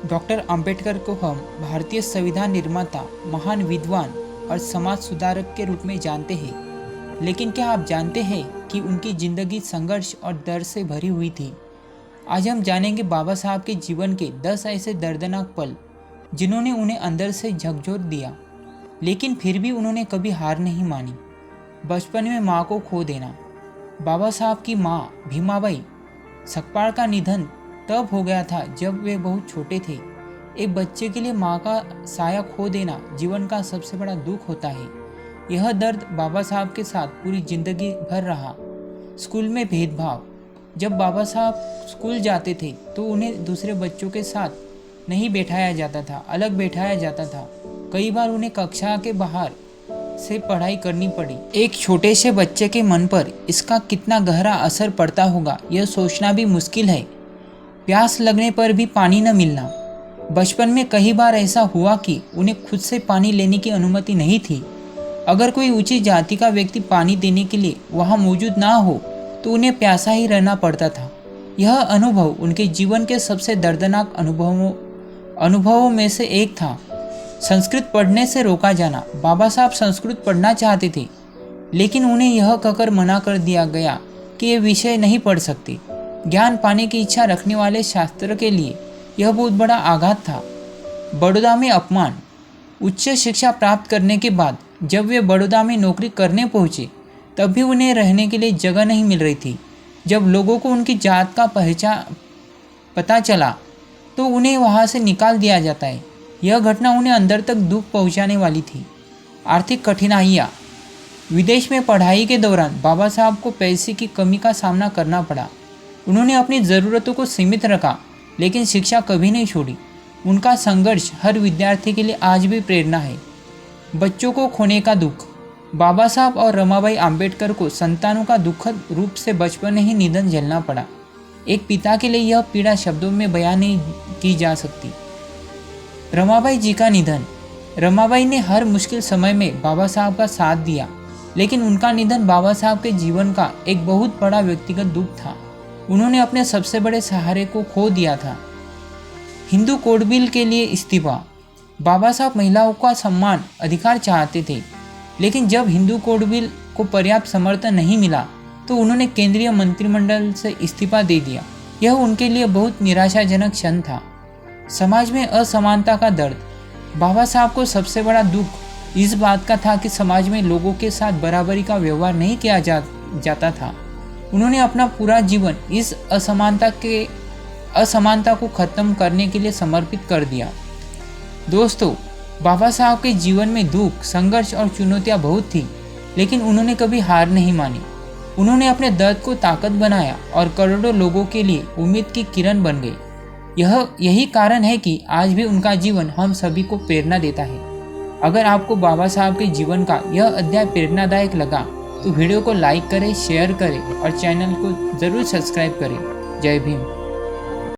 Doctor Ambedkar को हम भारतीय संविधान निर्माता, महान विद्वान और समाज सुधारक के रूप में जानते हैं। लेकिन क्या आप जानते हैं कि उनकी जिंदगी संघर्ष और डर से भरी हुई थी। आज हम जानेंगे बाबा साहब के जीवन के 10 ऐसे दर्दनाक पल जिन्होंने उन्हें अंदर से झकझोर दिया, लेकिन फिर भी उन्होंने कभी हार नहीं मानी। बचपन में माँ को खो देना। बाबा साहब की माँ भीमाबाई सकपाल का निधन तब हो गया था जब वे बहुत छोटे थे। एक बच्चे के लिए माँ का साया खो देना जीवन का सबसे बड़ा दुख होता है। यह दर्द बाबा साहब के साथ पूरी जिंदगी भर रहा। स्कूल में भेदभाव। जब बाबा साहब स्कूल जाते थे तो उन्हें दूसरे बच्चों के साथ नहीं बैठाया जाता था, अलग बैठाया जाता था। कई बार उन्हें कक्षा के बाहर से पढ़ाई करनी पड़ी। एक छोटे से बच्चे के मन पर इसका कितना गहरा असर पड़ता होगा, यह सोचना भी मुश्किल है। प्यास लगने पर भी पानी न मिलना। बचपन में कई बार ऐसा हुआ कि उन्हें खुद से पानी लेने की अनुमति नहीं थी। अगर कोई ऊंची जाति का व्यक्ति पानी देने के लिए वहां मौजूद ना हो तो उन्हें प्यासा ही रहना पड़ता था। यह अनुभव उनके जीवन के सबसे दर्दनाक अनुभवों में से एक था। संस्कृत पढ़ने से रोका जाना। बाबा साहब संस्कृत पढ़ना चाहते थे, लेकिन उन्हें यह कहकर मना कर दिया गया कि ये विषय नहीं पढ़ सकते। ज्ञान पाने की इच्छा रखने वाले शास्त्र के लिए यह बहुत बड़ा आघात था। बड़ौदा में अपमान। उच्च शिक्षा प्राप्त करने के बाद जब वे बड़ौदा में नौकरी करने पहुंचे तब भी उन्हें रहने के लिए जगह नहीं मिल रही थी। जब लोगों को उनकी जात का पता चला तो उन्हें वहां से निकाल दिया जाता है। यह घटना उन्हें अंदर तक दुख पहुंचाने वाली थी। आर्थिक कठिनाइयाँ। विदेश में पढ़ाई के दौरान बाबा साहब को पैसे की कमी का सामना करना पड़ा। उन्होंने अपनी ज़रूरतों को सीमित रखा, लेकिन शिक्षा कभी नहीं छोड़ी। उनका संघर्ष हर विद्यार्थी के लिए आज भी प्रेरणा है। बच्चों को खोने का दुख। बाबा साहब और रमाबाई आम्बेडकर को संतानों का दुखद रूप से बचपन में ही निधन झेलना पड़ा। एक पिता के लिए यह पीड़ा शब्दों में बयान नहीं की जा सकती। रमाबाई जी का निधन। रमाबाई ने हर मुश्किल समय में बाबा साहब का साथ दिया, लेकिन उनका निधन बाबा साहब के जीवन का एक बहुत बड़ा व्यक्तिगत दुख था। उन्होंने अपने सबसे बड़े सहारे को खो दिया था। हिंदू कोड बिल के लिए इस्तीफा। बाबा साहब महिलाओं का सम्मान अधिकार चाहते थे, लेकिन जब हिंदू कोड बिल को पर्याप्त समर्थन नहीं मिला तो उन्होंने केंद्रीय मंत्रिमंडल से इस्तीफा दे दिया। यह उनके लिए बहुत निराशाजनक क्षण था। समाज में असमानता का दर्द। बाबा साहब को सबसे बड़ा दुख इस बात का था कि समाज में लोगों के साथ बराबरी का व्यवहार नहीं किया जाता था। उन्होंने अपना पूरा जीवन इस असमानता को खत्म करने के लिए समर्पित कर दिया। दोस्तों, बाबा साहब के जीवन में दुख, संघर्ष और चुनौतियां बहुत थी, लेकिन उन्होंने कभी हार नहीं मानी। उन्होंने अपने दर्द को ताकत बनाया और करोड़ों लोगों के लिए उम्मीद की किरण बन गए। यही कारण है कि आज भी उनका जीवन हम सभी को प्रेरणा देता है। अगर आपको बाबा साहब के जीवन का यह अध्याय प्रेरणादायक लगा तो वीडियो को लाइक करें, शेयर करें और चैनल को ज़रूर सब्सक्राइब करें। जय भीम।